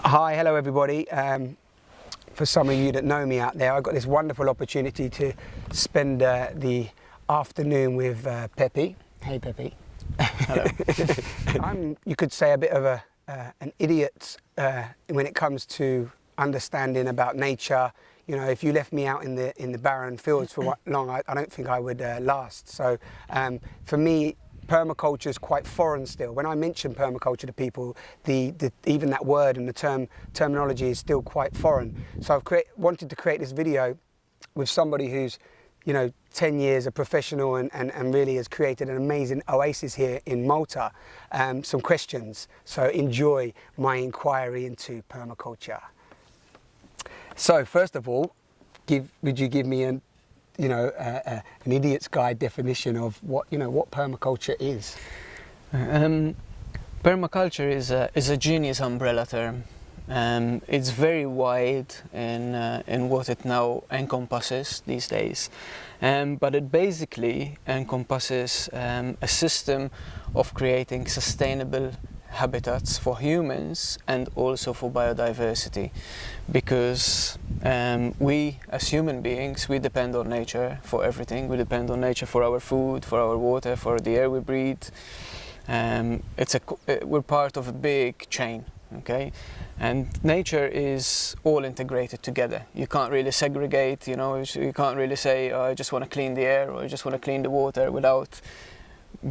Hi, hello everybody. For some of you that know me out there, I got this wonderful opportunity to spend the afternoon with Peppi. Hey Peppi. Hello. I'm, you could say, a bit of an idiot when it comes to understanding about nature. You know, if you left me out in the barren fields for long, I don't think I would last. So for me, permaculture is quite foreign still. When I mention permaculture to people, even that word and the terminology is still quite foreign. So I've wanted to create this video with somebody who's, you know, 10 years a professional and really has created an amazing oasis here in Malta. Some questions, so enjoy my inquiry into permaculture. So first of all, would you give me an idiot's guide definition of what permaculture is? Permaculture is a genius umbrella term. It's very wide in what it now encompasses these days, but it basically encompasses a system of creating sustainable habitats for humans and also for biodiversity, because we as human beings, we depend on nature for everything. We depend on nature for our food, for our water, for the air we breathe. We're part of a big chain, okay? And nature is all integrated together. You can't really segregate, you know, you can't really say, oh, I just want to clean the air or I just want to clean the water without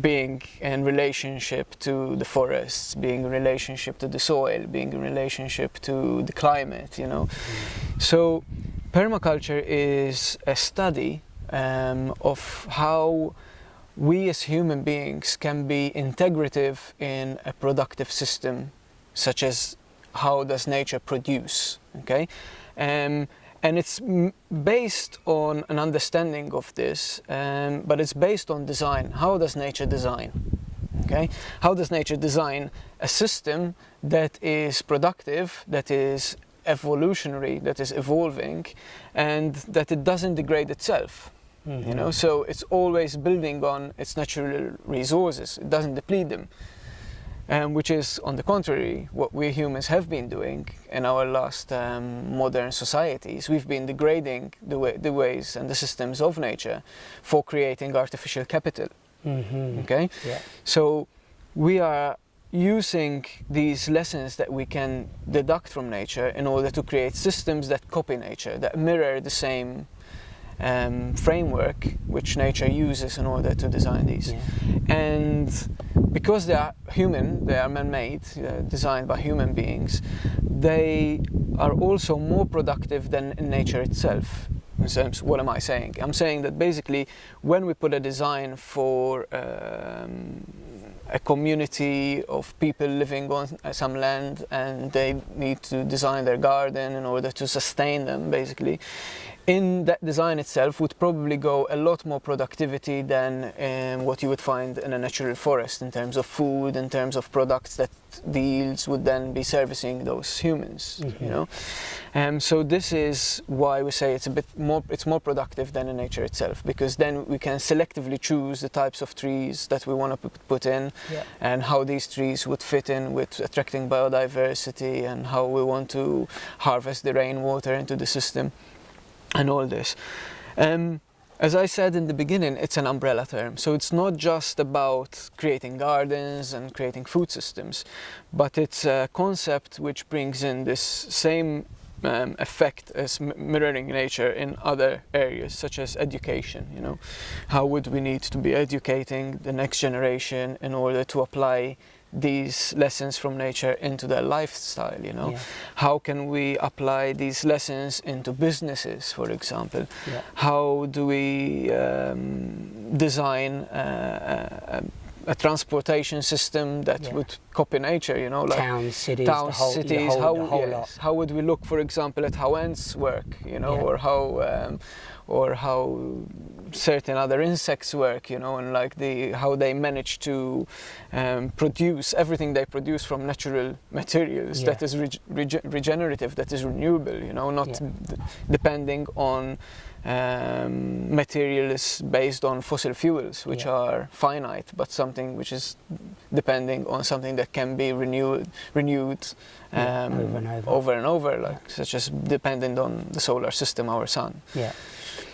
being in relationship to the forests, being in relationship to the soil, being in relationship to the climate, you know. So permaculture is a study of how we as human beings can be integrative in a productive system, such as how does nature produce, okay? And it's based on an understanding of this, but it's based on design. How does nature design? Okay? How does nature design a system that is productive, that is evolutionary, that is evolving, and that it doesn't degrade itself? Mm-hmm. You know, so it's always building on its natural resources. It doesn't deplete them. Which is, on the contrary, what we humans have been doing in our last modern societies. We've been degrading the ways and the systems of nature for creating artificial capital. Mm-hmm. Okay? Yeah. So we are using these lessons that we can deduct from nature in order to create systems that copy nature, that mirror the same framework which nature uses in order to design these. Yeah. And because they are human, they are man-made, designed by human beings, they are also more productive than in nature itself. So what am I saying? I'm saying that basically when we put a design for a community of people living on some land and they need to design their garden in order to sustain them, basically, in that design itself would probably go a lot more productivity than what you would find in a natural forest in terms of food, in terms of products that the yields would then be servicing those humans. Mm-hmm. You know, so this is why we say it's more productive than in nature itself, because then we can selectively choose the types of trees that we want to put in, yeah, and how these trees would fit in with attracting biodiversity and how we want to harvest the rainwater into the system. And all this. As I said in the beginning, it's an umbrella term. So it's not just about creating gardens and creating food systems, but it's a concept which brings in this same effect as mirroring nature in other areas, such as education. You know, how would we need to be educating the next generation in order to apply these lessons from nature into their lifestyle, you know? Yeah. How can we apply these lessons into businesses, for example? Yeah. How do we design a transportation system that, yeah, would copy nature, you know, like towns, cities, the whole lot. How would we look, for example, at how ants work, you know, yeah, or how certain other insects work, you know, and like how they manage to produce everything they produce from natural materials, yeah, that is regenerative, that is renewable, you know, not, yeah, depending on material is based on fossil fuels, which are finite, but something which is depending on something that can be renewed over and over, like such as dependent on the solar system, our sun. Yeah.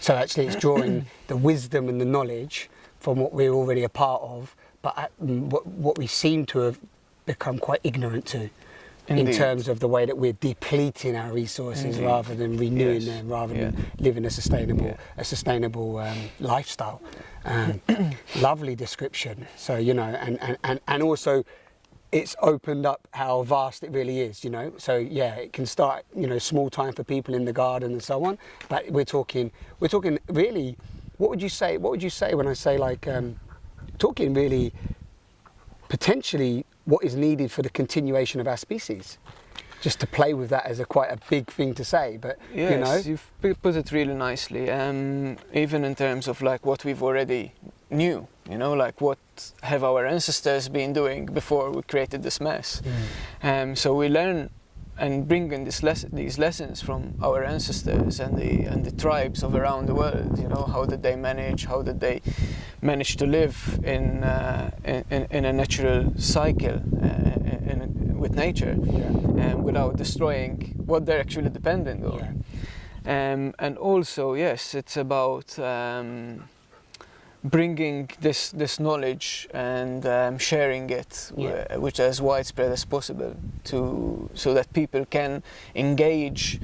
So actually, it's drawing the wisdom and the knowledge from what we're already a part of, but what we seem to have become quite ignorant to. Indeed. In terms of the way that we're depleting our resources. Indeed. Rather than renewing them, rather than living a sustainable lifestyle. Lovely description. So, you know, and also it's opened up how vast it really is, you know. So yeah, it can start, you know, small time for people in the garden and so on. But we're talking really, what would you say when I say like, talking really potentially what is needed for the continuation of our species? Just to play with that as quite a big thing to say, but yes, you know, you've put it really nicely. Even in terms of like what we've already knew, you know, like what have our ancestors been doing before we created this mess. So we learn and bring in these lessons from our ancestors and the tribes of around the world. You know, how did they manage to live in a natural cycle with nature, without destroying what they're actually dependent on. And also, yes, it's about bringing this knowledge and sharing it, which as widespread as possible, so that people can engage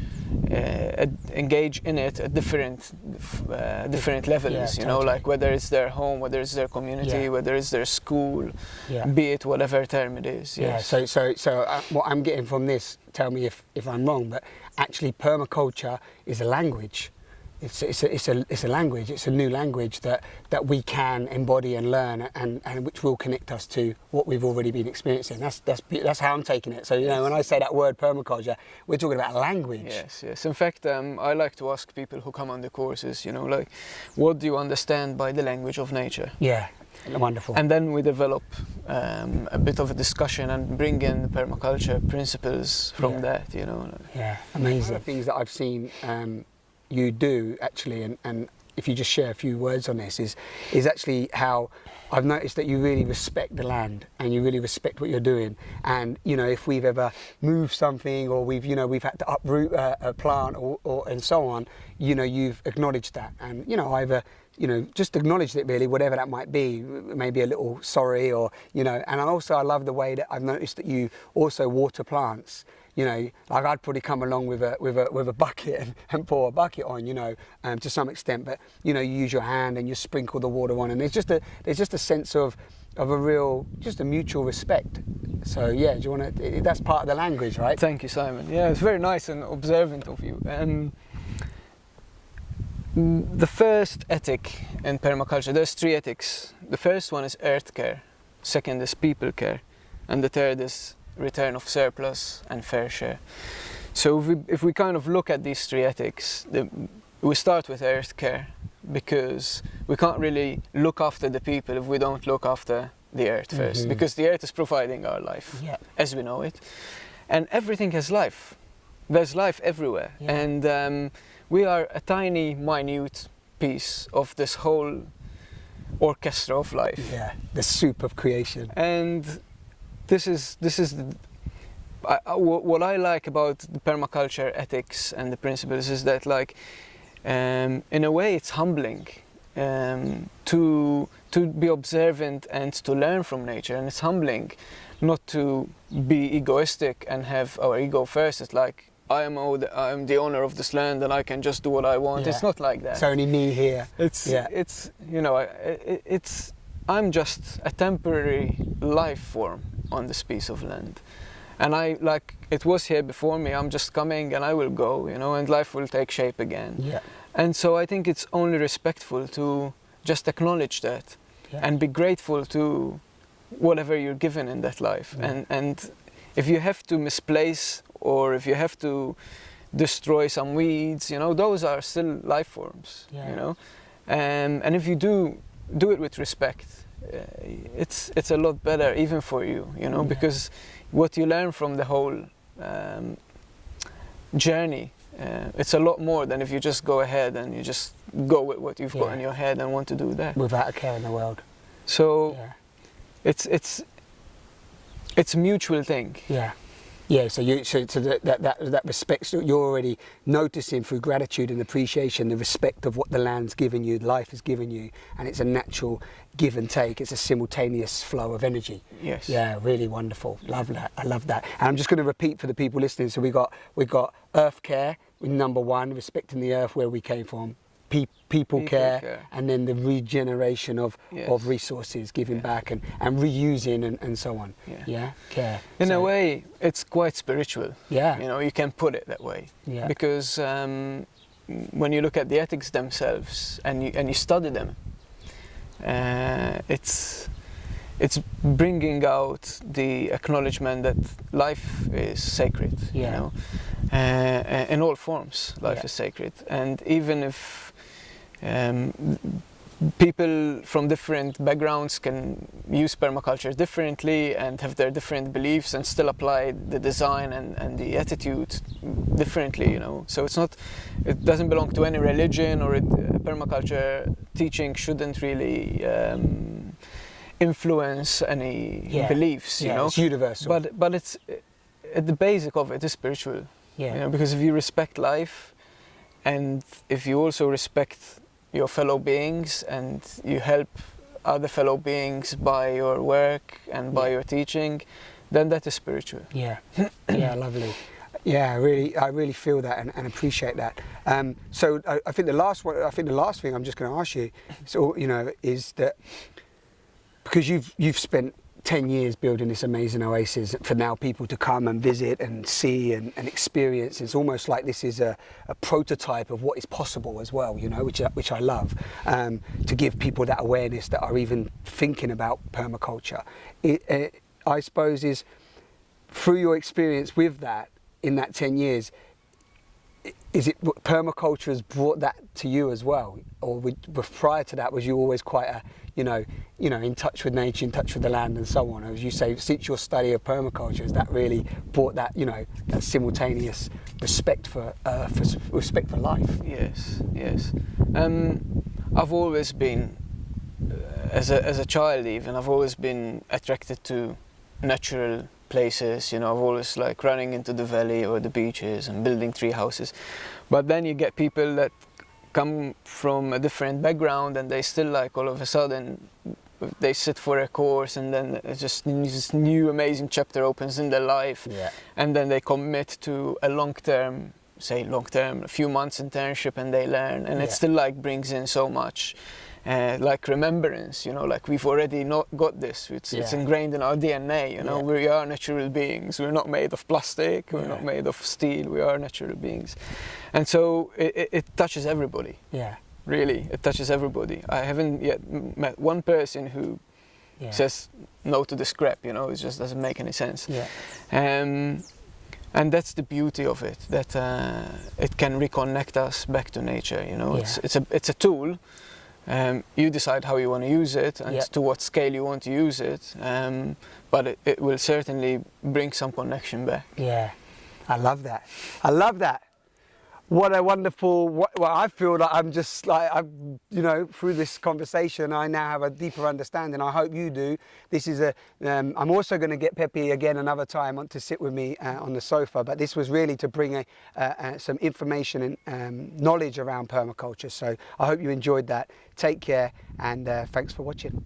in it at different levels. You know, like whether it's their home, whether it's their community, whether it's their school, be it whatever term it is. Yes. So what I'm getting from this, tell me if I'm wrong, but actually permaculture is a language. It's a language. It's a new language that we can embody and learn, and which will connect us to what we've already been experiencing. That's how I'm taking it. So you know, when I say that word permaculture, we're talking about language. Yes. In fact, I like to ask people who come on the courses, you know, like, what do you understand by the language of nature? Yeah. Wonderful. And then we develop a bit of a discussion and bring in the permaculture principles from that. You know. Yeah. Amazing. One of the things that I've seen you do actually, and if you just share a few words on this, is actually how I've noticed that you really respect the land and you really respect what you're doing. And you know, if we've ever moved something or we've had to uproot a plant or and so on, you know, you've acknowledged that, and you know, either just acknowledged it really, whatever that might be, maybe a little sorry, or you know. And I love the way that I've noticed that you also water plants. You know, like I'd probably come along with a bucket and pour a bucket on, you know, to some extent. But you know, you use your hand and you sprinkle the water on, and there's just a sense of a real, just a mutual respect. So yeah, do you want to? That's part of the language, right? Thank you, Simon. Yeah, it's very nice and observant of you. The first ethic in permaculture, there's 3 ethics. The first one is earth care, second is people care, and the third is return of surplus and fair share. So if we kind of look at these 3 ethics, we start with earth care, because we can't really look after the people if we don't look after the earth first, because the earth is providing our life as we know it, and everything has life. There's life everywhere, and we are a tiny, minute piece of this whole orchestra of life. Yeah, the soup of creation. And this is what I like about the permaculture ethics and the principles is that, like, in a way, it's humbling to be observant and to learn from nature, and it's humbling not to be egoistic and have our ego first. It's like, I am the owner of this land and I can just do what I want. It's not like that. It's only me here. It's you know, I'm just a temporary life form on this piece of land, and it was here before me. I'm just coming and I will go, you know, and life will take shape again. And so I think it's only respectful to just acknowledge that and be grateful to whatever you're given in that life. And if you have to misplace, or if you have to destroy some weeds, you know, those are still life forms, you know. And if you do it with respect, it's a lot better even for you, you know, because what you learn from the whole journey It's a lot more than if you just go ahead and you just go with what you've got in your head and want to do that. Without a care in the world. So it's a mutual thing. Yeah. Yeah, so that respect, you're already noticing through gratitude and appreciation the respect of what the land's given you, life has given you, and it's a natural give and take. It's a simultaneous flow of energy. Yes. Yeah, really wonderful. Love that. I love that. And I'm just going to repeat for the people listening. So we got earth care, number one, respecting the earth where we came from. People care, and then the regeneration of resources, giving back and reusing and so on. Care. In a way, it's quite spiritual. Yeah. You know, you can put it that way. Yeah. Because when you look at the ethics themselves and you study them, it's bringing out the acknowledgement that life is sacred. You know, in all forms, life is sacred, and even if people from different backgrounds can use permaculture differently and have their different beliefs and still apply the design and the attitude differently, you know. So it doesn't belong to any religion, or permaculture teaching shouldn't really influence any beliefs, you know. It's universal. But it's at the basic of it is spiritual. Yeah. You know, because if you respect life, and if you also respect your fellow beings and you help other fellow beings by your work and by your teaching, then that is spiritual. Yeah, yeah, lovely. Yeah, I really feel that and appreciate that. So I think the last thing I'm just going to ask you, so you know, is that because you've spent 10 years building this amazing oasis for now people to come and visit and see and experience. It's almost like this is a prototype of what is possible as well, you know, which I love, to give people that awareness that are even thinking about permaculture. I suppose is through your experience with that in that 10 years, is it permaculture has brought that to you as well, or prior to that was you always quite a you know, in touch with nature, in touch with the land and so on? As you say, since your study of permaculture, has that really brought that, you know, that simultaneous respect for life? Yes, yes. I've always been, as a child even, I've always been attracted to natural places. You know, I've always like running into the valley or the beaches and building tree houses. But then you get people that come from a different background and they still like all of a sudden they sit for a course and then just this new amazing chapter opens in their life, and then they commit to a long-term, a few months internship, and they learn, and it still like brings in so much like remembrance, you know, like we've already got this, it's ingrained in our DNA, you know. We are natural beings, we're not made of plastic, we're not made of steel, we are natural beings. And so it touches everybody. Yeah. Really, it touches everybody. I haven't yet met one person who says no to the scrap, you know, it just doesn't make any sense. Yeah. And that's the beauty of it, that it can reconnect us back to nature, you know. It's a tool. You decide how you want to use it and to what scale you want to use it, but it will certainly bring some connection back. Yeah, I love that. I love that. What a wonderful, well, I feel like I'm just like, you know, through this conversation, I now have a deeper understanding. I hope you do. This is I'm also going to get Peppi again another time on to sit with me on the sofa, but this was really to bring some information and knowledge around permaculture. So I hope you enjoyed that. Take care, and thanks for watching.